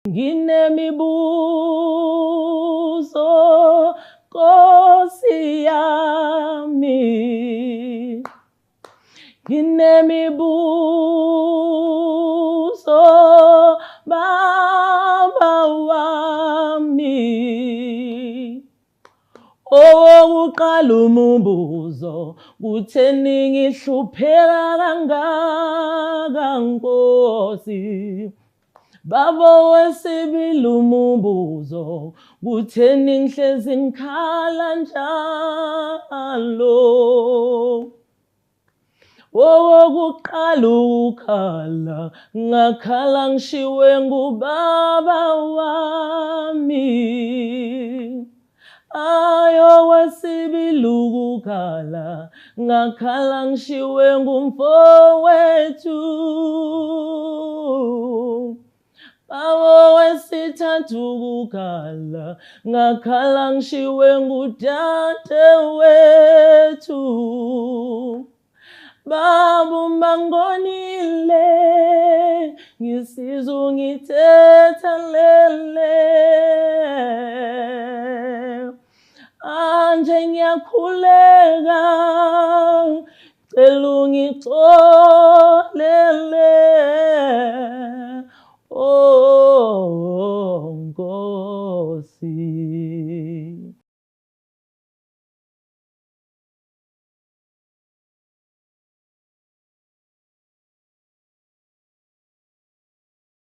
Nginemibuzo Nkosi yami, nginemibuzo Baba wami. Owokuqala umbuzo, kutheni ngihlupheka kangaka Nkosi? Baba wesibili umbuzo, kutheni ngihlezi ngikhala njalo? Owokuqala ukukhala, ngakhala ngishiwe ngubaba wami. Ayowesibili ukukhala, ngakhala ngishiwe ngumfowethu. Awowesithathu ukukhala, ngakhala ngishiwe ngudadewethu. Baba umangonile, ngisiza ungithethelele. Anje ngiyakhuleka, cela ungixolele.